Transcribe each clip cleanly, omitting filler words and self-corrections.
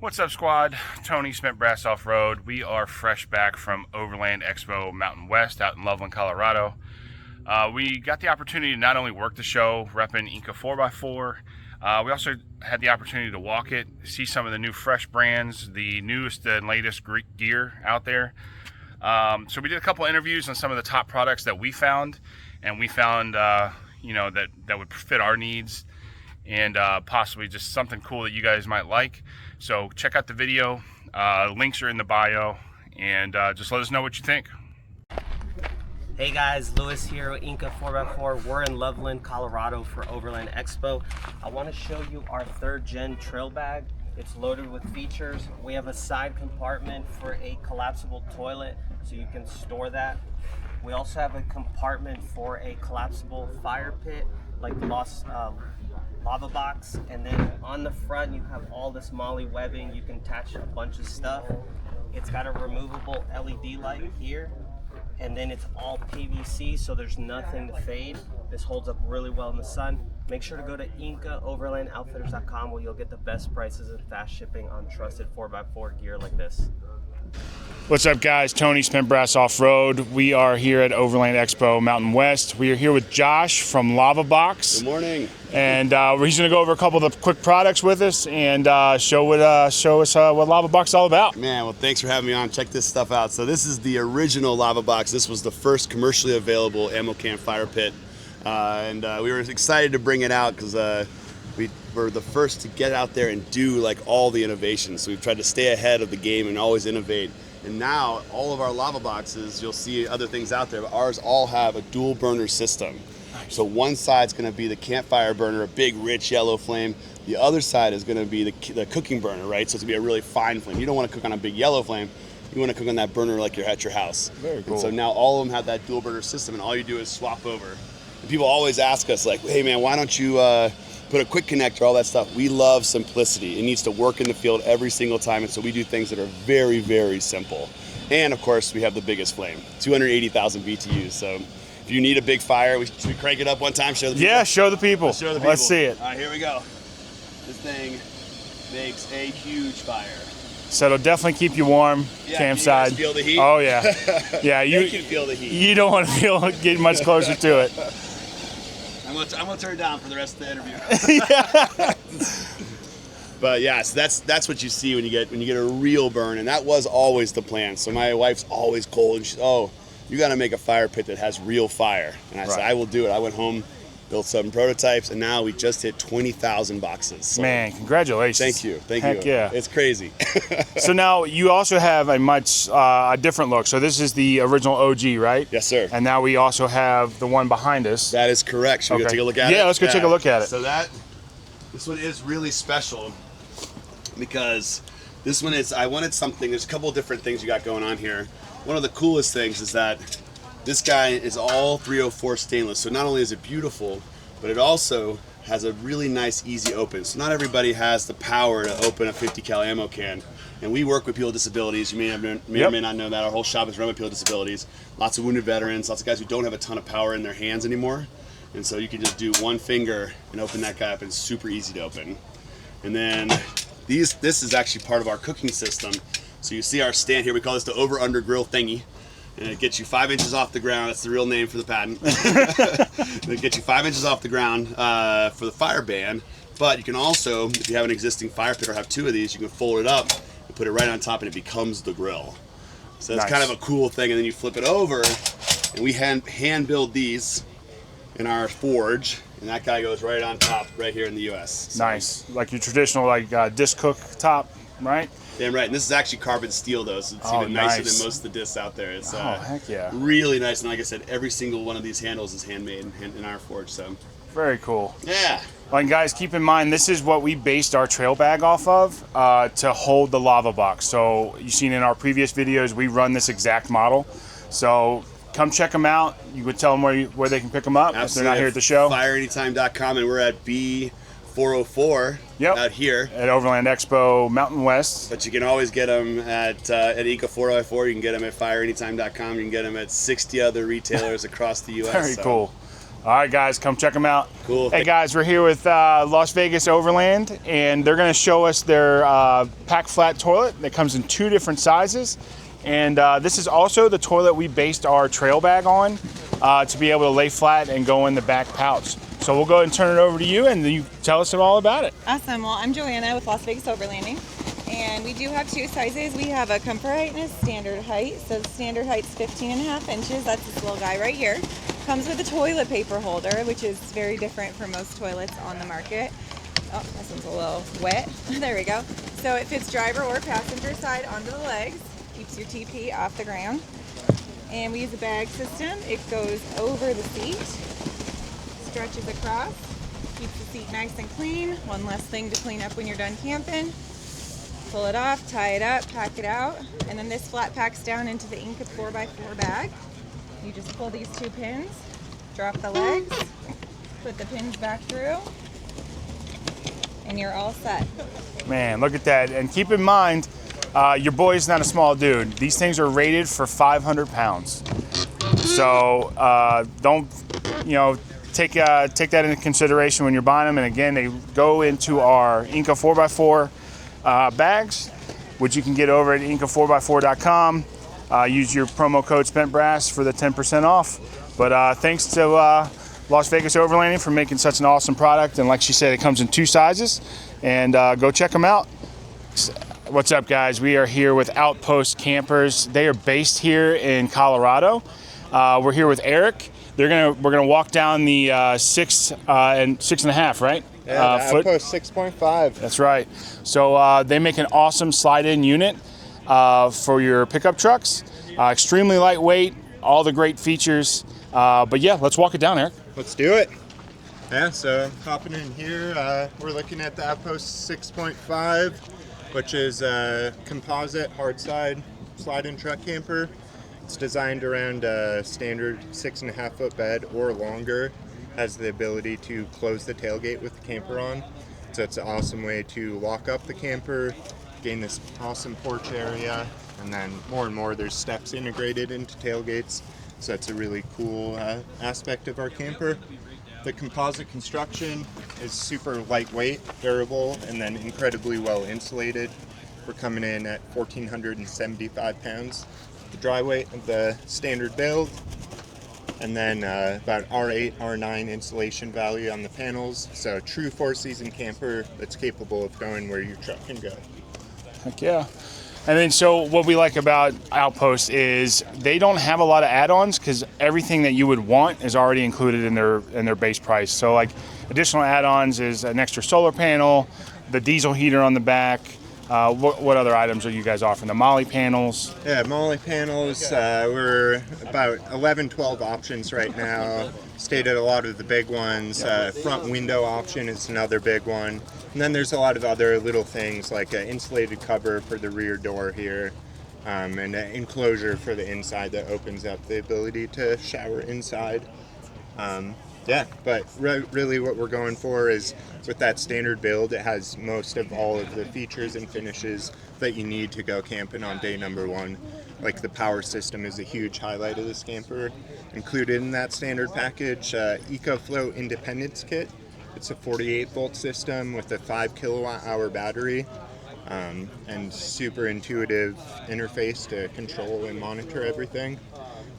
What's up, squad? Tony, Smith Brass Off-Road. We are fresh back from Overland Expo Mountain West out in Loveland, Colorado. We got the opportunity to not only work the show repping Inca 4x4, we also had the opportunity to walk it, see some of the new fresh brands, the newest and latest gear out there. So we did a couple interviews on some of the top products that we found, and we found that would fit our needs, and possibly just something cool that you guys might like. So check out the video, links are in the bio, and just let us know what you think. Hey guys, Lewis here with Inca 4x4. We're in Loveland, Colorado for Overland Expo. I want to show you our 3rd gen trail bag. It's loaded with features. We have a side compartment for a collapsible toilet, so you can store that. We also have a compartment for a collapsible fire pit, like the lava box, and then on the front you have all this MOLLE webbing. You can attach a bunch of stuff. It's got a removable LED light here, and then it's all PVC, so there's nothing to fade. This holds up really well in the sun. Make sure to go to IncaOverlandOutfitters.com where you'll get the best prices and fast shipping on trusted 4x4 gear like this. What's up, guys? Tony, Smith Brass Off-Road. We are here at Overland Expo Mountain West. We are here with Josh from Lava Box. Good morning. And he's going to go over a couple of the quick products with us and show us what Lava Box is all about. Man, well, thanks for having me on. Check this stuff out. So this is the original Lava Box. This was the first commercially available ammo can fire pit. And we were excited to bring it out because we were the first to get out there and do like all the innovations. So we've tried to stay ahead of the game and always innovate. And now all of our Lava Boxes, you'll see other things out there, but ours all have a dual burner system. Nice. So one side's going to be the campfire burner, a big rich yellow flame. The other side is going to be the cooking burner, right? So it's going to be a really fine flame. You don't want to cook on a big yellow flame. You want to cook on that burner like you're at your house. Very cool. And so now all of them have that dual burner system, and all you do is swap over. And people always ask us like, hey man, why don't you put a quick connector, all that stuff. We love simplicity. It needs to work in the field every single time, and so we do things that are very, very simple. And of course, we have the biggest flame, 280,000 BTUs. So if you need a big fire, should we crank it up one time? Show the people? Yeah, show the people. Let's show the people. Let's see it. All right, here we go. This thing makes a huge fire. So it'll definitely keep you warm, Yeah, campside. Can you guys feel the heat? Oh yeah, yeah. You can feel the heat. You don't want to get much closer to it. I'm gonna turn it down for the rest of the interview. But yeah, so that's what you see when you get a real burn, and that was always the plan. So my wife's always cold, and she's, oh, you got to make a fire pit that has real fire. And I said, I will do it. I went home, built some prototypes, and now we just hit 20,000 boxes. So man, congratulations! Thank you, thank you. Heck yeah, it's crazy. So now you also have a much different look. So this is the original OG, right? Yes, sir. And now we also have the one behind us. That is correct. Should we go take a look at it? Yeah, let's go take a look at it. So this one is really special because this one is, I wanted something, there's a couple of different things you got going on here. One of the coolest things is that this guy is all 304 stainless. So not only is it beautiful, but it also has a really nice, easy open. So not everybody has the power to open a 50 cal ammo can. And we work with people with disabilities. You may or may not know that. Our whole shop is run with people with disabilities. Lots of wounded veterans, lots of guys who don't have a ton of power in their hands anymore. And so you can just do one finger and open that guy up, and it's super easy to open. And then this is actually part of our cooking system. So you see our stand here, we call this the over-under grill thingy. And it gets you 5 inches off the ground. That's the real name for the patent. It gets you 5 inches off the ground for the fire band. But you can also, if you have an existing fire pit or have 2 of these, you can fold it up and put it right on top, and it becomes the grill. So that's kind of a cool thing. And then you flip it over, and we hand build these in our forge, and that guy goes right on top right here in the US. So, nice, like your traditional disc cook top, right? Damn right. And this is actually carbon steel though, so it's even nicer than most of the discs out there. It's heck yeah, really nice. And like I said, every single one of these handles is handmade in our forge. So very cool. Yeah. Well, and guys, keep in mind, this is what we based our trail bag off of to hold the Lava Box. So you've seen in our previous videos, we run this exact model. So come check them out. You would tell them where they can pick them up. Absolutely. If they're not here at the show. FireAnytime.com, and we're at B404 out here at Overland Expo Mountain West. But you can always get them at Inca 4x4. You can get them at FireAnytime.com. You can get them at 60 other retailers across the U.S. Very cool. All right, guys, come check them out. Cool. Hey, guys, we're here with Las Vegas Overland, and they're going to show us their pack flat toilet that comes in 2 different sizes. And this is also the toilet we based our trail bag on to be able to lay flat and go in the back pouch. So we'll go ahead and turn it over to you, and you tell us all about it. Awesome. Well, I'm Joanna with Las Vegas Overlanding, and we do have 2 sizes. We have a comfort height and a standard height. So the standard height's 15.5 inches. That's this little guy right here. Comes with a toilet paper holder, which is very different from most toilets on the market. Oh, this one's a little wet. There we go. So it fits driver or passenger side onto the legs. Keeps your TP off the ground. And we use a bag system. It goes over the seat, stretches across, keeps the seat nice and clean. One less thing to clean up when you're done camping. Pull it off, tie it up, pack it out, and then this flat packs down into the Inca 4x4 bag. You just pull these 2 pins, drop the legs, put the pins back through, and you're all set. Man, look at that. And keep in mind, your boy's not a small dude. These things are rated for 500 pounds. So don't, take that into consideration when you're buying them. And again, they go into our Inca 4x4 bags, which you can get over at inca4x4.com. Use your promo code SPENTBRASS for the 10% off. But thanks to Las Vegas Overlanding for making such an awesome product. And like she said, it comes in 2 sizes. And go check them out. What's up, guys? We are here with Outpost Campers. They are based here in Colorado. We're here with Eric. We're gonna walk down the 6.5, right? Yeah, foot. Outpost 6.5. That's right. So they make an awesome slide-in unit for your pickup trucks. Extremely lightweight, all the great features. But yeah, let's walk it down, Eric. Let's do it. Yeah, so hopping in here, we're looking at the Outpost 6.5, which is a composite hard side slide-in truck camper. It's designed around a standard 6.5 foot bed or longer. Has the ability to close the tailgate with the camper on. So it's an awesome way to lock up the camper, gain this awesome porch area, and then more and more there's steps integrated into tailgates. So that's a really cool aspect of our camper. The composite construction is super lightweight, durable, and then incredibly well insulated. We're coming in at 1,475 pounds. The dry weight of the standard build, and then about R8, R9 insulation value on the panels. So a true 4-season camper that's capable of going where your truck can go. Heck yeah. And then so what we like about Outpost is they don't have a lot of add-ons because everything that you would want is already included in their base price. So like additional add-ons is an extra solar panel, the diesel heater on the back. What other items are you guys offering? The Molly panels? Yeah, Molly panels. We're about 11, 12 options right now. Stayed at a lot of the big ones. Front window option is another big one. And then there's a lot of other little things like an insulated cover for the rear door here, and an enclosure for the inside that opens up the ability to shower inside. Yeah, but really what we're going for is with that standard build, it has most of all of the features and finishes that you need to go camping on day number 1. Like the power system is a huge highlight of this camper. Included in that standard package, EcoFlow Independence Kit. It's a 48 volt system with a 5 kilowatt hour battery, and super intuitive interface to control and monitor everything.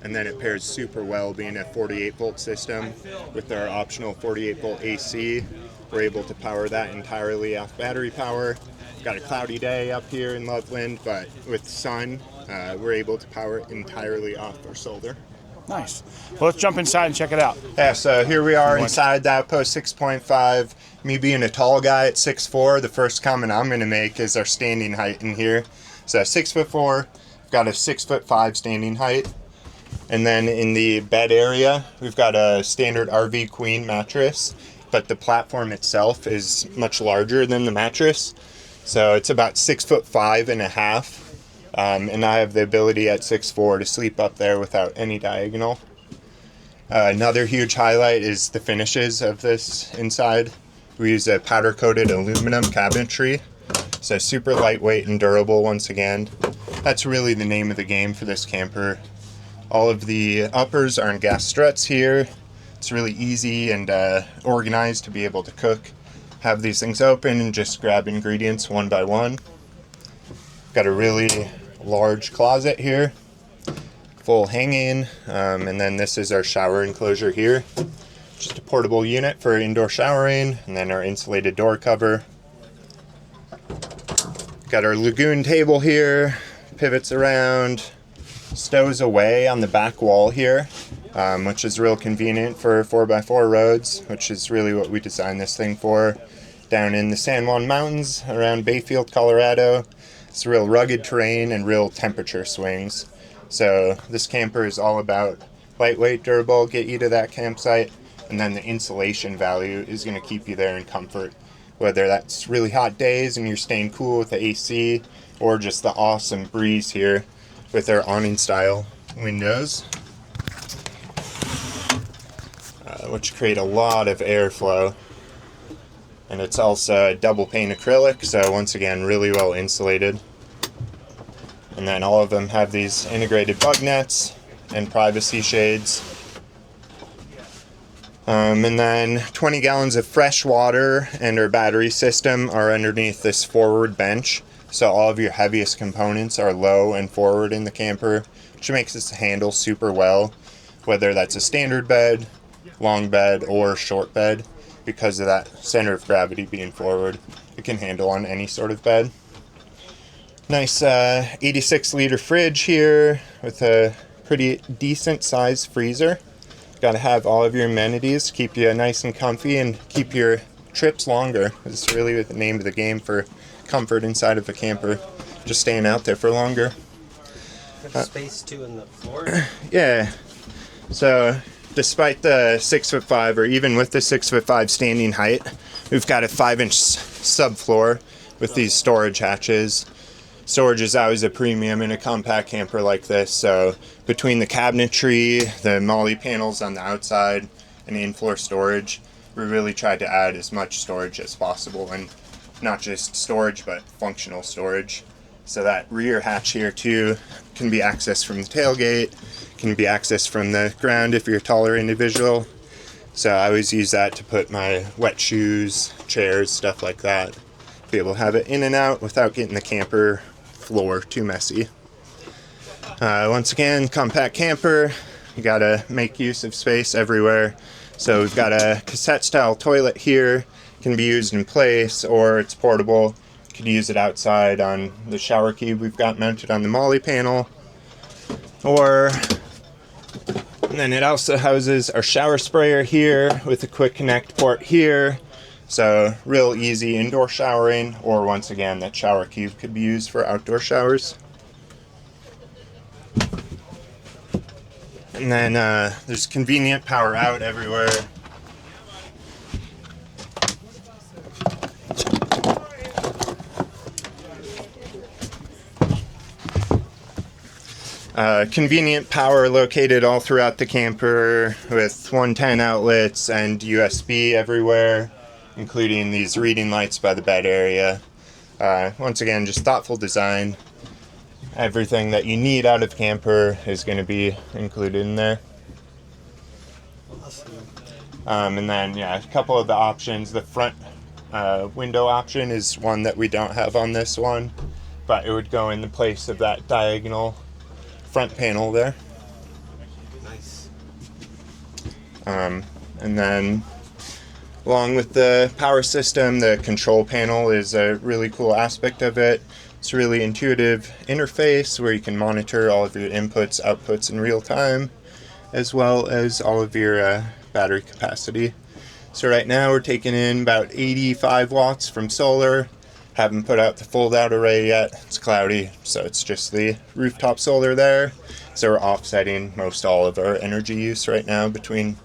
And then it pairs super well being a 48 volt system with our optional 48 volt AC. We're able to power that entirely off battery power. Got a cloudy day up here in Loveland, but with sun, we're able to power it entirely off our solar. Nice. Well, let's jump inside and check it out. Yeah, so here we are inside the Outpost 6.5. Me being a tall guy at 6'4", the first comment I'm going to make is our standing height in here. So 6'4", we've got a 6'5" standing height. And then in the bed area, we've got a standard RV Queen mattress, but the platform itself is much larger than the mattress. So it's about 6'5.5". And I have the ability at 6'4" to sleep up there without any diagonal. Another huge highlight is the finishes of this inside. We use a powder-coated aluminum cabinetry, so super lightweight and durable once again. That's really the name of the game for this camper. All of the uppers are in gas struts here. It's really easy and organized to be able to cook. Have these things open and just grab ingredients one by one. Got a really large closet here, full hanging, and then this is our shower enclosure here. Just a portable unit for indoor showering, and then our insulated door cover. Got our lagoon table here, pivots around, stows away on the back wall here, which is real convenient for 4x4 roads, which is really what we designed this thing for. Down in the San Juan Mountains around Bayfield, Colorado, it's real rugged terrain and real temperature swings. So this camper is all about lightweight, durable, get you to that campsite, and then the insulation value is going to keep you there in comfort. Whether that's really hot days and you're staying cool with the AC, or just the awesome breeze here with our awning style windows, which create a lot of airflow. And it's also a double pane acrylic, so once again really well insulated. And then all of them have these integrated bug nets and privacy shades. And then 20 gallons of fresh water and our battery system are underneath this forward bench. So all of your heaviest components are low and forward in the camper, which makes this handle super well, whether that's a standard bed, long bed, or short bed. Because of that center of gravity being forward, it can handle on any sort of bed. Nice 86 liter fridge here with a pretty decent sized freezer. Got to have all of your amenities to keep you nice and comfy and keep your trips longer. It's really the name of the game for comfort inside of a camper, just staying out there for longer. Space too in the floor. Yeah, so despite the 6'5", or even with the 6'5" standing height, we've got a 5-inch subfloor with these storage hatches. Storage is always a premium in a compact camper like this, so between the cabinetry, the MOLLE panels on the outside, and in-floor storage, we really tried to add as much storage as possible, and not just storage, but functional storage. So that rear hatch here too can be accessed from the tailgate, can be accessed from the ground if you're a taller individual. So I always use that to put my wet shoes, chairs, stuff like that. Be able to have it in and out without getting the camper floor too messy. Once again, compact camper, you gotta make use of space everywhere. So we've got a cassette style toilet here, can be used in place, or it's portable. You could use it outside on the shower cube we've got mounted on the MOLLE panel. And then it also houses our shower sprayer here with a quick connect port here. So real easy indoor showering, or once again, that shower cube could be used for outdoor showers. And then there's convenient power out everywhere. Convenient power located all throughout the camper with 110 outlets and USB everywhere, including these reading lights by the bed area. Once again, just thoughtful design. Everything that you need out of camper is going to be included in there. And then, yeah, a couple of the options. The front window option is one that we don't have on this one, but it would go in the place of that diagonal front panel there. Nice. And then along with the power system, the control panel is a really cool aspect of it. It's a really intuitive interface where you can monitor all of your inputs, outputs in real time, as well as all of your battery capacity. So right now we're taking in about 85 watts from solar. Haven't put out the fold out array yet. It's cloudy, so it's just the rooftop solar there. So we're offsetting most all of our energy use right now between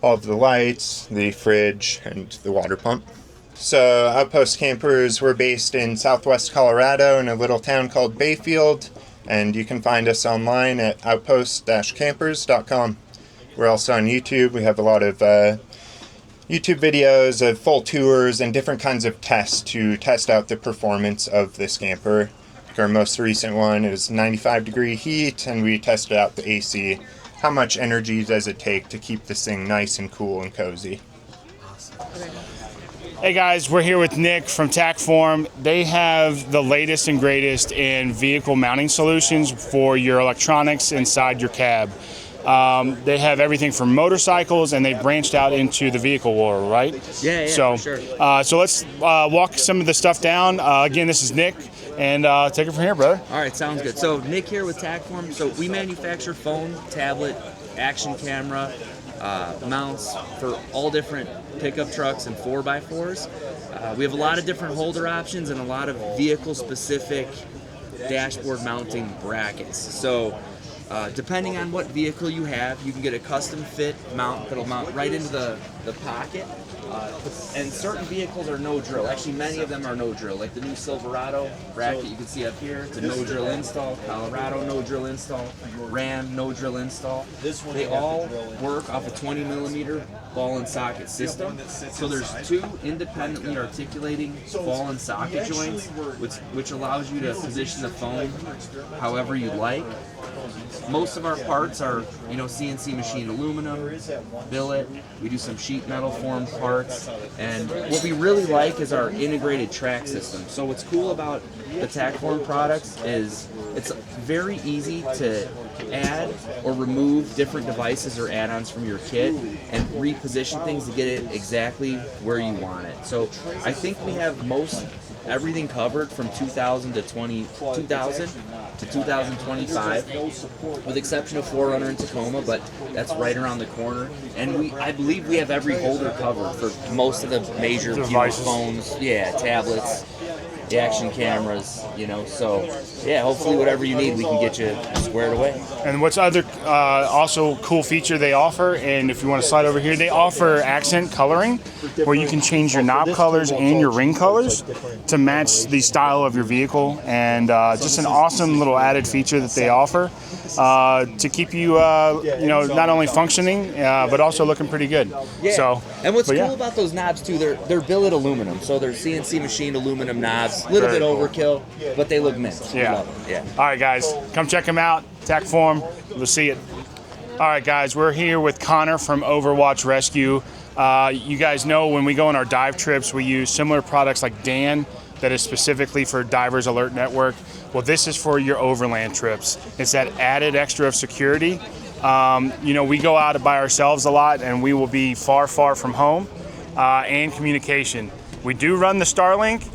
all of the lights, the fridge, and the water pump. So Outpost campers, we're based in southwest Colorado in a little town called Bayfield, and you can find us online at outpost-campers.com. We're also on YouTube. We have a lot of YouTube videos of full tours and different kinds of tests to test out the performance of this camper. Our most recent one is 95 degree heat, and we tested out the AC how much energy does it take to keep this thing nice and cool and cozy. Hey guys, we're here with Nick from Tackform. They have the latest and greatest in vehicle mounting solutions for your electronics inside your cab. They have everything from motorcycles, and they branched out into the vehicle world, right? Yeah, so, for sure. So let's walk some of the stuff down. Again, this is Nick, and take it from here, brother. All right, sounds good. So Nick here with Tackform. So we manufacture phone, tablet, action camera, mounts for all different pickup trucks and 4x4s. We have a lot of different holder options and a lot of vehicle-specific dashboard mounting brackets. So depending on what vehicle you have, you can get a custom fit mount that'll mount right into the pocket. And certain vehicles are no drill. Actually, many of them are no drill. Like the new Silverado bracket you can see up here, it's a no drill install. Colorado no drill install. Ram no drill install. They all work off a 20 millimeter ball and socket system. So there's two independently articulating ball and socket joints, which allows you to position the phone however you like. Most of our parts are, CNC machined aluminum, billet. We do some sheet metal formed parts, and what we really like is our integrated track system. So what's cool about the Tackform products is it's very easy to add or remove different devices or add-ons from your kit and reposition things to get it exactly where you want it. So I think we have everything covered from 2000 to 2025, with the exception of 4Runner and Tacoma, but that's right around the corner. And I believe we have every holder covered for most of the major phones, tablets, the action cameras, so yeah, hopefully whatever you need, we can get you squared away. And what's other also cool feature they offer, and if you want to slide over here, they offer accent coloring, where you can change your knob colors and your ring colors to match the style of your vehicle, and just an awesome little added feature that they offer to keep you, not only functioning, but also looking pretty good. Yeah. So, and what's cool about those knobs too, they're billet aluminum, so they're CNC machined aluminum knobs. A little bit overkill, but they look mint. Yeah. Love them. Yeah. All right, guys, come check them out. Tackform, we'll see it. All right, guys, we're here with Connor from Overwatch Rescue. You guys know when we go on our dive trips, we use similar products like Dan, that is specifically for Divers Alert Network. Well, this is for your overland trips. It's that added extra of security. We go out by ourselves a lot, and we will be far, far from home, and communication. We do run the Starlink,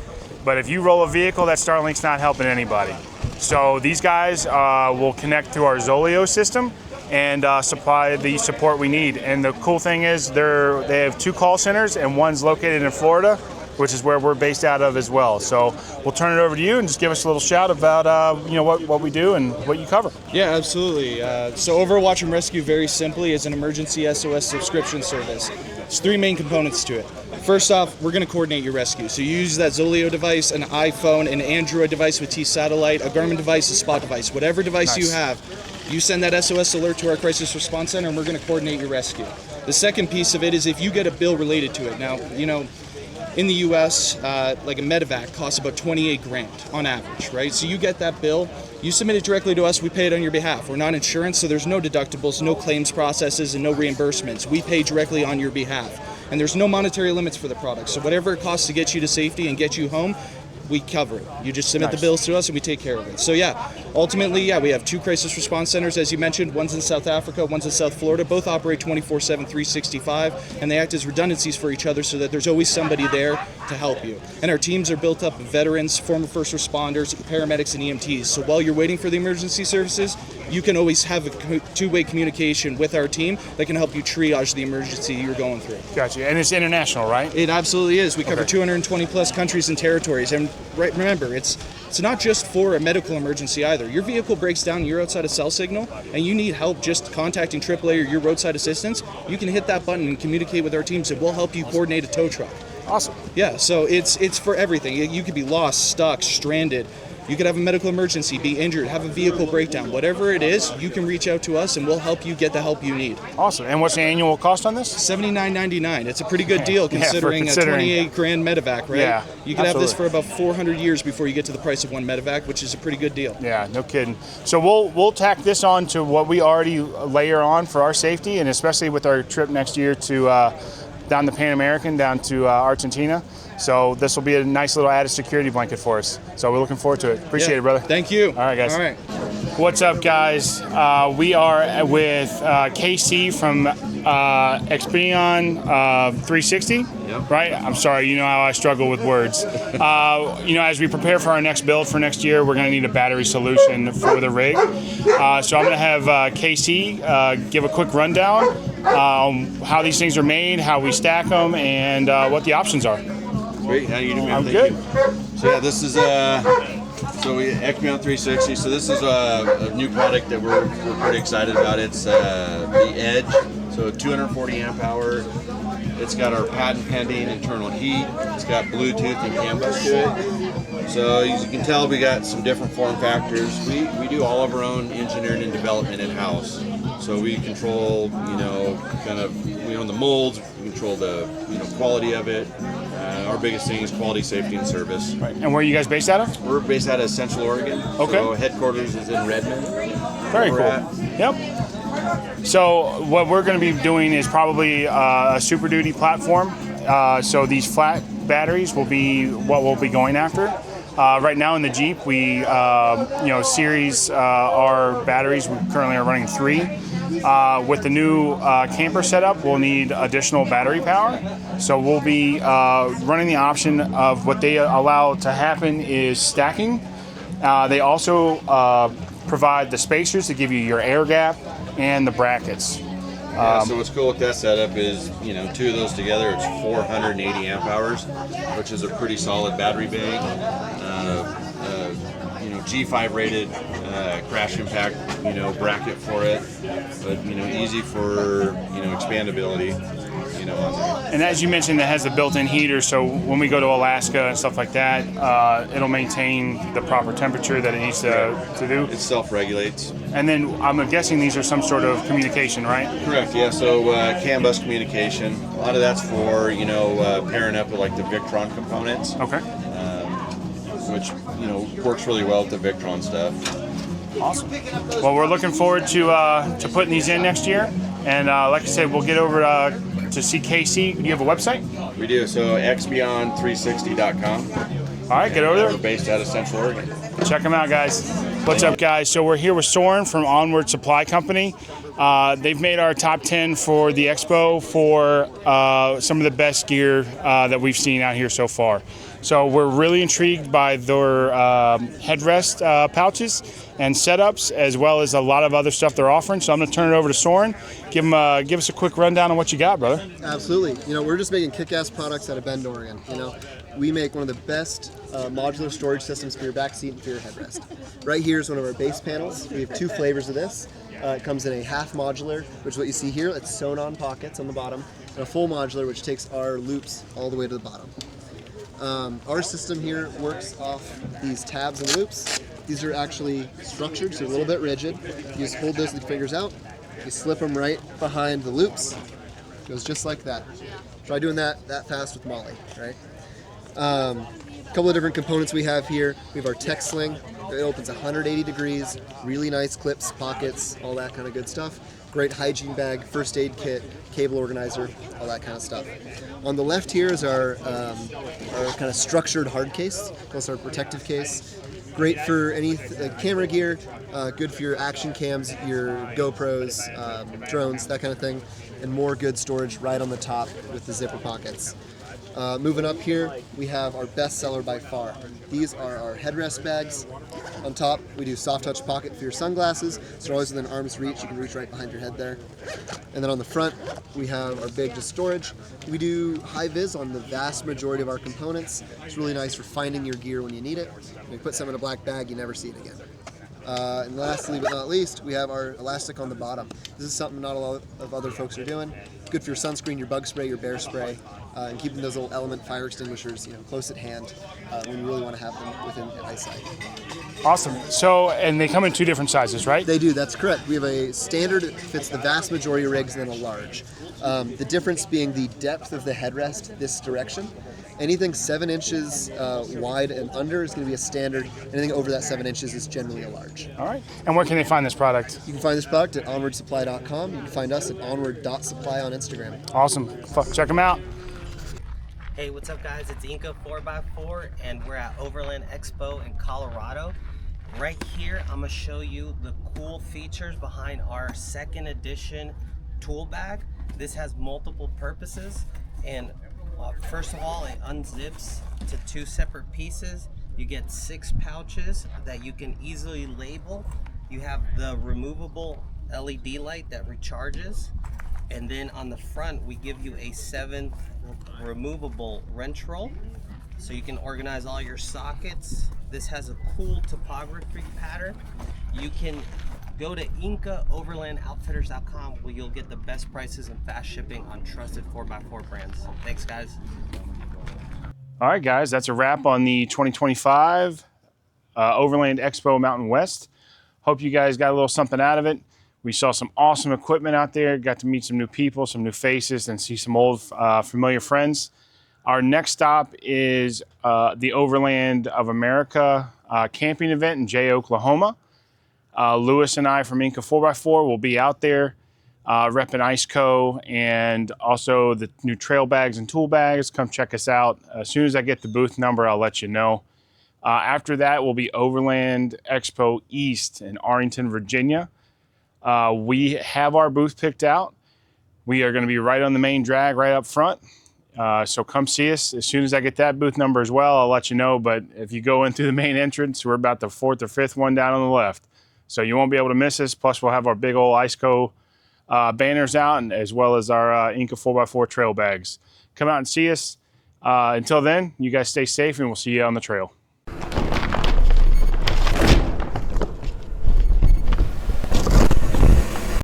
but if you roll a vehicle, that Starlink's not helping anybody. So these guys will connect through our Zoleo system and supply the support we need. And the cool thing is they have 2 call centers, and one's located in Florida, which is where we're based out of as well. So we'll turn it over to you and just give us a little shout about what we do and what you cover. Yeah, absolutely. So Overwatch and Rescue, very simply, is an emergency SOS subscription service. There's 3 main components to it. First off, we're going to coordinate your rescue. So you use that Zoleo device, an iPhone, an Android device with T-Satellite, a Garmin device, a Spot device, whatever device you have. You send that SOS alert to our crisis response center, and we're going to coordinate your rescue. The second piece of it is if you get a bill related to it. Now, in the U.S., like a medevac costs about 28 grand on average, right? So you get that bill, you submit it directly to us, we pay it on your behalf. We're not insurance, so there's no deductibles, no claims processes, and no reimbursements. We pay directly on your behalf. And there's no monetary limits for the product. So whatever it costs to get you to safety and get you home, we cover it. You just submit the bills to us and we take care of it. So ultimately, we have 2 crisis response centers, as you mentioned. One's in South Africa, one's in South Florida. Both operate 24/7, 365, and they act as redundancies for each other so that there's always somebody there to help you. And our teams are built up of veterans, former first responders, paramedics, and EMTs. So while you're waiting for the emergency services, you can always have a 2-way communication with our team that can help you triage the emergency you're going through. Gotcha. And it's international, right? It absolutely is. We cover 220 plus countries and territories. And remember, it's not just for a medical emergency either. Your vehicle breaks down, you're outside a cell signal, and you need help just contacting AAA or your roadside assistance, you can hit that button and communicate with our teams, and we'll help you coordinate a tow truck. Awesome. Yeah, so it's for everything. You could be lost, stuck, stranded. You could have a medical emergency, be injured, have a vehicle breakdown, whatever it is, you can reach out to us and we'll help you get the help you need. Awesome. And what's the annual cost on this? $79.99. It's a pretty good deal considering a 28 grand medevac, right? Yeah, you could have this for about 400 years before you get to the price of one medevac, which is a pretty good deal. Yeah, no kidding. So we'll tack this on to what we already layer on for our safety, and especially with our trip next year to down the Pan American, down to Argentina. So this will be a nice little added security blanket for us. So we're looking forward to it. Appreciate it, brother. Thank you. All right, guys. All right. What's up, guys? We are with KC from Expedion 360, right? I'm sorry, you know how I struggle with words. As we prepare for our next build for next year, we're going to need a battery solution for the rig. So I'm going to have KC give a quick rundown how these things are made, how we stack them, and what the options are. Great, how you doing, man? I'm Thank good. You. So yeah, this is Expedion 360. So this is a new product that we're pretty excited about. It's the Edge, so 240 amp hour. It's got our patent pending internal heat. It's got Bluetooth and CAN bus to it. So as you can tell, we got some different form factors. We do all of our own engineering and development in house. So we control, we own the molds. We control the quality of it. Our biggest thing is quality, safety, and service. Right. And where are you guys based out of? We're based out of Central Oregon. Okay. So headquarters is in Redmond. Very cool. Yep. So what we're going to be doing is probably a Super Duty platform. So these flat batteries will be what we'll be going after. Right now in the Jeep, we series our batteries. We currently are running 3. With the new camper setup, we'll need additional battery power. So we'll be running the option of what they allow to happen is stacking. They also provide the spacers to give you your air gap and the brackets. So what's cool with that setup is, 2 of those together, it's 480 amp hours, which is a pretty solid battery bank. G5 rated crash impact, bracket for it, but easy for expandability, on there. And as you mentioned, it has a built-in heater, so when we go to Alaska and stuff like that, it'll maintain the proper temperature that it needs to do. It self-regulates. And then I'm guessing these are some sort of communication, right? Correct. Yeah. So CAN bus communication. A lot of that's for pairing up with like the Victron components. Okay. Which works really well with the Victron stuff. Awesome. Well, we're looking forward to putting these in next year, and like I said, we'll get over to see KC. Do you have a website? We do. So xbeyond360.com. All right, get over there. We're based out of Central Oregon. Check them out, guys. What's up, guys? So we're here with Soren from Onward Supply Company. They've made our top 10 for the expo for some of the best gear that we've seen out here so far. So we're really intrigued by their headrest pouches and setups, as well as a lot of other stuff they're offering. So I'm going to turn it over to Soren. Give us a quick rundown on what you got, brother. Absolutely. We're just making kick-ass products out of Bend, Oregon. We make one of the best modular storage systems for your back seat and for your headrest. Right here is one of our base panels. We have 2 flavors of this. It comes in a half modular, which is what you see here. It's sewn-on pockets on the bottom, and a full modular, which takes our loops all the way to the bottom. Our system here works off these tabs and loops. These are actually structured, so a little bit rigid. You just hold those with your fingers out. You slip them right behind the loops. It goes just like that. Try doing that fast with Molly, right? A couple of different components we have here. We have our tech sling. It opens 180 degrees, really nice clips, pockets, all that kind of good stuff. Great hygiene bag, first aid kit, cable organizer, all that kind of stuff. On the left here is our kind of structured hard case. That's our protective case. Great for any camera gear, good for your action cams, your GoPros, drones, that kind of thing, and more good storage right on the top with the zipper pockets. Moving up here, we have our best seller by far. These are our headrest bags. On top, we do soft touch pocket for your sunglasses, so they're always within arm's reach. You can reach right behind your head there. And then on the front, we have our big just storage. We do high vis on the vast majority of our components. It's really nice for finding your gear when you need it. When you put something in a black bag, you never see it again. And lastly but not least, we have our elastic on the bottom. This is something not a lot of other folks are doing. Good for your sunscreen, your bug spray, your bear spray. and keeping those little element fire extinguishers, close at hand when you really want to have them within eyesight. Awesome. So, and they come in 2 different sizes, right? They do, that's correct. We have a standard that fits the vast majority of rigs, and then a large. The difference being the depth of the headrest this direction. Anything 7 inches wide and under is going to be a standard. Anything over that 7 inches is generally a large. All right. And where can they find this product? You can find this product at onwardsupply.com. You can find us at onward.supply on Instagram. Awesome. Check them out. Hey, what's up guys? It's Inca 4x4 and we're at Overland Expo in Colorado. Right here, I'm gonna show you the cool features behind our 2nd edition tool bag. This has multiple purposes, and first of all, it unzips to 2 separate pieces. You get 6 pouches that you can easily label. You have the removable LED light that recharges, and then on the front we give you a 7th removable wrench roll so you can organize all your sockets. This has a cool topography pattern. You can go to IncaOverlandOutfitters.com where you'll get the best prices and fast shipping on trusted 4x4 brands. Thanks guys. All right, guys, that's a wrap on the 2025 Overland Expo Mountain West. Hope you guys got a little something out of it. We saw some awesome equipment out there, got to meet some new people, some new faces, and see some old familiar friends. Our next stop is the Overland of America camping event in Jay, Oklahoma. Lewis and I from Inca 4x4 will be out there repping IceCo and also the new trail bags and tool bags. Come check us out. As soon as I get the booth number, I'll let you know. After that will be Overland Expo East in Arlington, Virginia. We have our booth picked out. We are going to be right on the main drag right up front. So come see us. As soon as I get that booth number as well, I'll let you know. But if you go into the main entrance, we're about the 4th or 5th one down on the left. So you won't be able to miss us. Plus we'll have our big old IceCo banners out, and as well as our Inca 4x4 trail bags. Come out and see us. Until then, you guys stay safe and we'll see you on the trail.